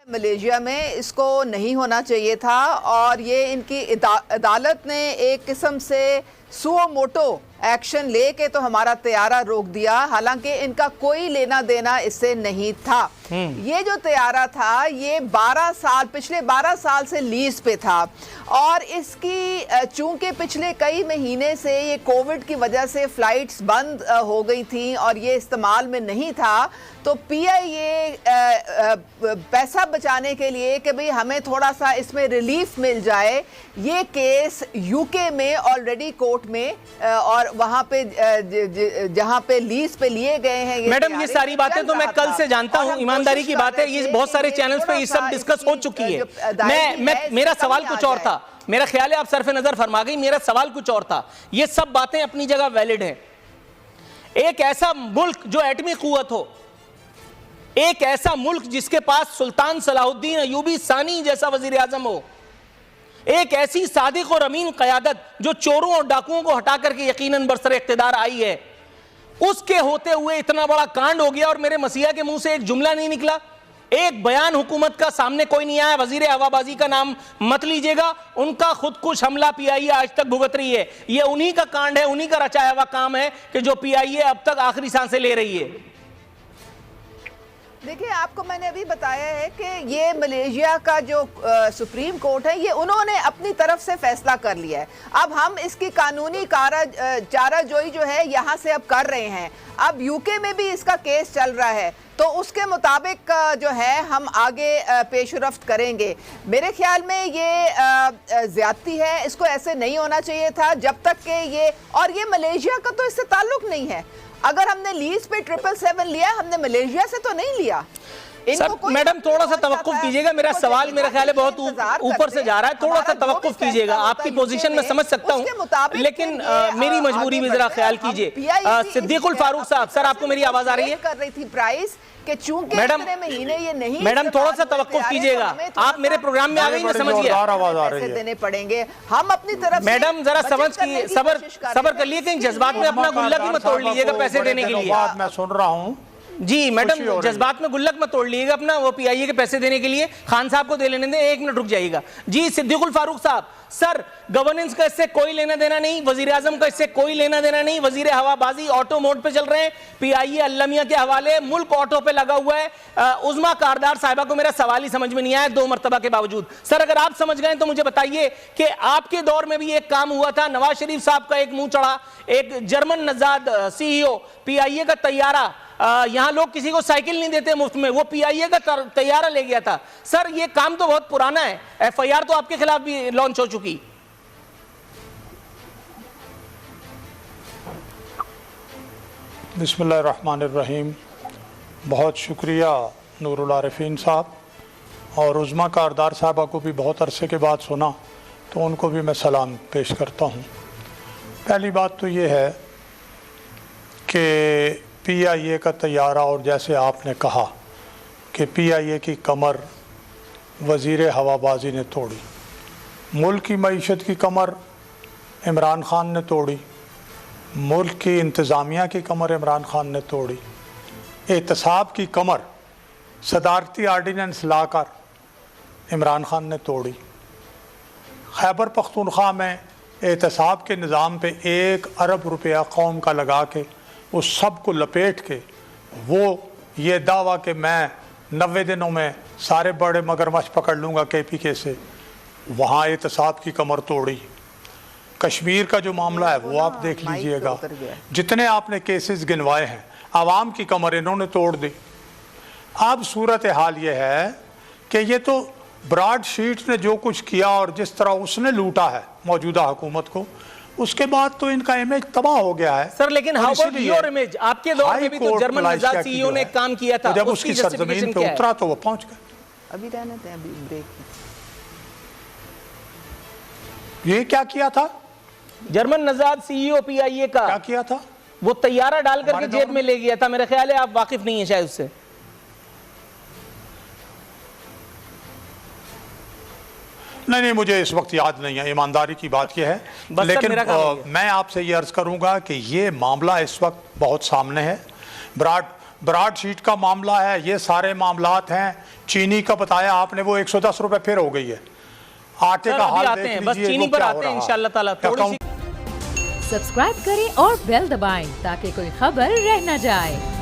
Malaysia में इसको नहीं होना चाहिए था और ये इनकी अदालत ने एक किस्म से सुओ मोटो एक्शन लेके तो हमारा तैयारा रोक दिया, हालांकि इनका कोई लेना देना इससे नहीं था। ये जो तैयारा था ये पिछले 12 साल से लीज पे था और इसकी चूंकि पिछले कई महीने से ये कोविड की वजह से फ्लाइट्स बंद हो गई थी और ये इस्तेमाल में नहीं था, तो पीआईए पैसा बचाने के लिए कि भाई हमें थोड़ा सा इसमें रिलीफ मिल जाए, ये केस यूके में ऑलरेडी कोर्ट में और वहां पे जहां पे लीज पे लिए गए हैं। मैडम ये सारी बातें तो मैं कल से जानता हूं, ईमानदारी की बात है, ये बहुत सारे चैनल्स पे ये सब डिस्कस हो चुकी है। मेरा सवाल कुछ और था, मेरा ख्याल है आप सरफे नजर फरमा गई, मेरा सवाल कुछ और था। ये सब बातें अपनी जगह वैलिड हैं। एक ऐसा मुल्क जो एटमी कुव्वत हो, एक ऐसा मुल्क जिसके पास सुल्तान सलाहुद्दीन अयूबी सानी जैसा वजीर आजम हो, एक ऐसी सादिक और अमीन क़यादत जो चोरों और डाकुओं को हटा करके यकीनन बरसर इख्तिदार आई है, उसके होते हुए इतना बड़ा कांड हो गया और मेरे मसीहा के मुंह से एक जुमला नहीं निकला, एक बयान हुकूमत का सामने कोई नहीं आया। वजीर हवाबाजी का नाम मत लीजिएगा, उनका खुदकुश हमला पीआईए आज तक भुगत रही है। ये उन्हीं का कांड है, उन्हीं का रचाया हुआ काम है कि जो पीआईए अब तक आखिरी सांसें ले रही है। देखिए, आपको मैंने अभी बताया है कि ये मलेशिया का जो सुप्रीम कोर्ट है, ये उन्होंने अपनी तरफ से फैसला कर लिया है। अब हम इसकी कानूनी चाराजोई जो है यहाँ से अब कर रहे हैं। अब यूके में भी इसका केस चल रहा है, तो उसके मुताबिक जो है हम आगे पेशरफ्त करेंगे। मेरे ख्याल में ये ज्यादती है, इसको ऐसे नहीं होना चाहिए था जब तक कि ये मलेशिया का तो इससे ताल्लुक नहीं है। अगर हमने लीज पे 777 लिया, हमने मलेशिया से तो नहीं लिया। मैडम थोड़ा सा तवक्कुफ कीजिएगा, मेरा सवाल मेरा ख्याल है बहुत ऊपर से जा रहा है, थोड़ा सा तवक्कुफ कीजिएगा। आपकी पोजीशन में समझ सकता हूं, लेकिन मेरी मजबूरी भी जरा ख्याल कीजिए। सिद्दीकुल फारूक साहब, सर आपको मेरी आवाज आ रही है? कर रही थी प्राइस कि चूंकि महीने ये नहीं, मैडम थोड़ा सा तवक्कुफ कीजिएगा, आप मेरे प्रोग्राम में आ गई, मैं समझ गया। पैसे देने पड़ेंगे हम अपनी तरफ। मैडम जरा सबर कर लिए, कहीं जज्बात में अपना गुल्लक ही मत तोड़ लीजिएगा पैसे देने के लिए। मैं सुन रहा हूँ जी मैडम, जज्बात में गुल्लक मत तोड़ लीजिएगा अपना, वो पीआईए के पैसे देने के लिए खान साहब को दे लेने दें, 1 मिनट रुक जाइएगा। जी सिद्दीकुल फारूक साहब, सर गवर्नेंस का इससे कोई लेना देना नहीं, वजीर आजम का इससे कोई लेना देना नहीं। वजीर हवाबाजी ऑटो मोड पे चल रहे हैं, पीआईए अल्लमिया के हवाले मुल्क ऑटो पे लगा हुआ है। उज़मा कारदार साहिबा को मेरा सवाल ही समझ में नहीं आया 2 मरतबा के बावजूद। सर अगर आप समझ गए तो मुझे बताइए कि आपके दौर में भी एक काम हुआ था, नवाज शरीफ साहब का एक मुंह चढ़ा, एक जर्मन नजाद सीईओ, पीआईए का तैयारा, यहां लोग किसी को साइकिल नहीं देते मुफ्त में, वो पीआईए का तैयारा ले गया था। सर ये काम तो बहुत पुराना है, एफआईआर तो आपके खिलाफ भी लॉन्च हो चुकी। बिस्मिल्लाहिर्रहमानिर्रहीम। बहुत शुक्रिया नूरुल आरिफीन साहब, और उज़मा कारदार साहबा को भी बहुत अरसे के बाद सुना, तो उनको भी मैं सलाम पेश करता हूँ। पहली बात तो ये है कि पीआईए का तैयारा, और जैसे आपने कहा कि पीआईए की कमर वज़ीर हवाबाजी ने तोड़ी, मुल्क की मईशत की कमर इमरान खान ने तोड़ी, मुल्क की इंतज़ामिया की कमर इमरान खान ने तोड़ी, एहतसाब की कमर सदारती आर्डीनेंस लाकर इमरान खान ने तोड़ी, खैबर पख्तूनख्वा में एहतसाब के निज़ाम पे 1 अरब रुपया कौम का लगा के उस सब को लपेट के वो ये दावा कि मैं 90 दिनों में सारे बड़े मगरमच्छ पकड़ लूँगा केपीके से, वहाँ एहतसाब की कमर तोड़ी। कश्मीर का जो मामला है वो आप देख लीजिएगा, जितने आपने केसेस गिनवाए हैं, आवाम की कमर इन्होंने तोड़ दी। अब सूरत हाल ये है कि ये तो ब्रॉड शीट ने जो कुछ किया और जिस तरह उसने लूटा है मौजूदा हुकूमत को, उसके बाद तो इनका इमेज तबाह हो गया है। सर लेकिन हाउ अबाउट योर इमेज? आपके दौर में भी तो जर्मन नजाद सीईओ ने काम किया था, जब उसकी सरजमीन पे उतरा तो वो पहुंच गए। अभी रहने दें, अभी ब्रेक। ये क्या किया था जर्मन नजाद सीईओ पीआईए का? क्या किया था? वो तैयारा डाल करके जेब में ले गया था, मेरा ख्याल है आप वाकिफ नहीं है शायद उससे। नहीं, मुझे इस वक्त याद नहीं है, ईमानदारी की बात यह है। लेकिन मैं आपसे ये अर्ज करूंगा कि ये मामला इस वक्त बहुत सामने है। ब्रॉड शीट का मामला है, ये सारे मामलात हैं। चीनी का बताया आपने, वो 110 रुपए फिर हो गई है। आटे सर, का अभी हाल आते देख हैं, बस लीजिए चीनी वो पर क्या हो आते हैं रहा है। इंशाल्लाह ताला। थोड़ी सी सब्सक्राइब करें और बेल दबाएं ताकि कोई खबर रह न जाए।